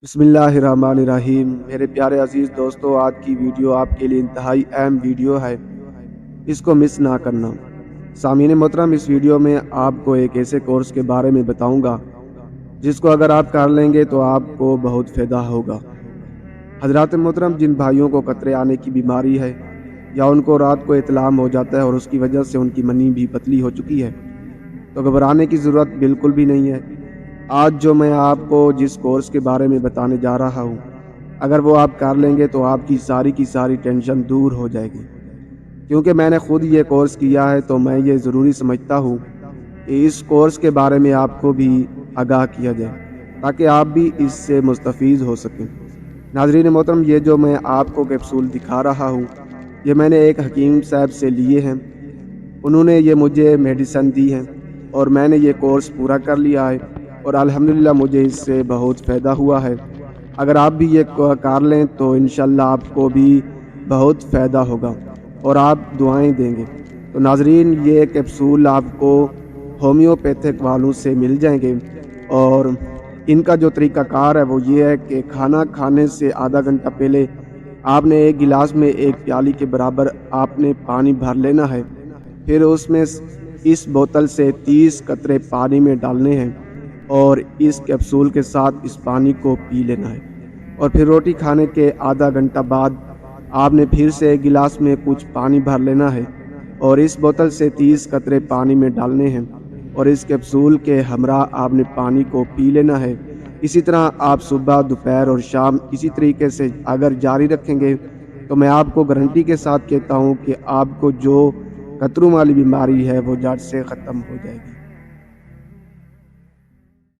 बिस्मिल्लाहिर्रहमानिर्रहीम। मेरे प्यारे अजीज़ दोस्तों, आज की वीडियो आपके लिए इंतहाई अहम वीडियो है, इसको मिस ना करना। सामीन मोहतरम, इस वीडियो में आपको एक ऐसे कोर्स के बारे में बताऊंगा जिसको अगर आप कर लेंगे तो आपको बहुत फ़ायदा होगा। हज़रात मोहतरम, जिन भाइयों को कतरे आने की बीमारी है या उनको रात को इत्लाम हो जाता है और उसकी वजह से उनकी मनी भी पतली हो चुकी है, तो घबराने की ज़रूरत बिल्कुल भी नहीं है। आज जो मैं आपको जिस कोर्स के बारे में बताने जा रहा हूँ, अगर वो आप कर लेंगे तो आपकी सारी की सारी टेंशन दूर हो जाएगी। क्योंकि मैंने खुद ये कोर्स किया है तो मैं ये ज़रूरी समझता हूँ कि इस कोर्स के बारे में आपको भी आगाह किया जाए ताकि आप भी इससे मुस्तफ़ीज़ हो सकें। नाज़रीन मोहतरम, ये जो मैं आपको कैप्सूल दिखा रहा हूँ, ये मैंने एक हकीम साहब से लिए हैं। उन्होंने ये मुझे मेडिसिन दी हैं और मैंने ये कोर्स पूरा कर लिया है और अल्हम्दुलिल्लाह मुझे इससे बहुत फ़ायदा हुआ है। अगर आप भी ये कर लें तो इंशाल्लाह आपको भी बहुत फ़ायदा होगा और आप दुआएं देंगे। तो नाज़रीन, ये कैप्सूल आपको होम्योपैथिक वालों से मिल जाएंगे और इनका जो तरीक़ाकार है वो ये है कि खाना खाने से आधा घंटा पहले आपने एक गिलास में एक प्याली के बराबर आपने पानी भर लेना है। फिर उसमें इस बोतल से 30 कतरे पानी में डालने हैं और इस कैप्सूल के साथ इस पानी को पी लेना है। और फिर रोटी खाने के आधा घंटा बाद आपने फिर से एक गिलास में कुछ पानी भर लेना है और इस बोतल से 30 कतरे पानी में डालने हैं और इस कैप्सूल के हमरा आपने पानी को पी लेना है। इसी तरह आप सुबह, दोपहर और शाम इसी तरीके से अगर जारी रखेंगे तो मैं आपको गारंटी के साथ कहता हूँ कि आपको जो कतरों वाली बीमारी है वो जड़ से ख़त्म हो जाएगी।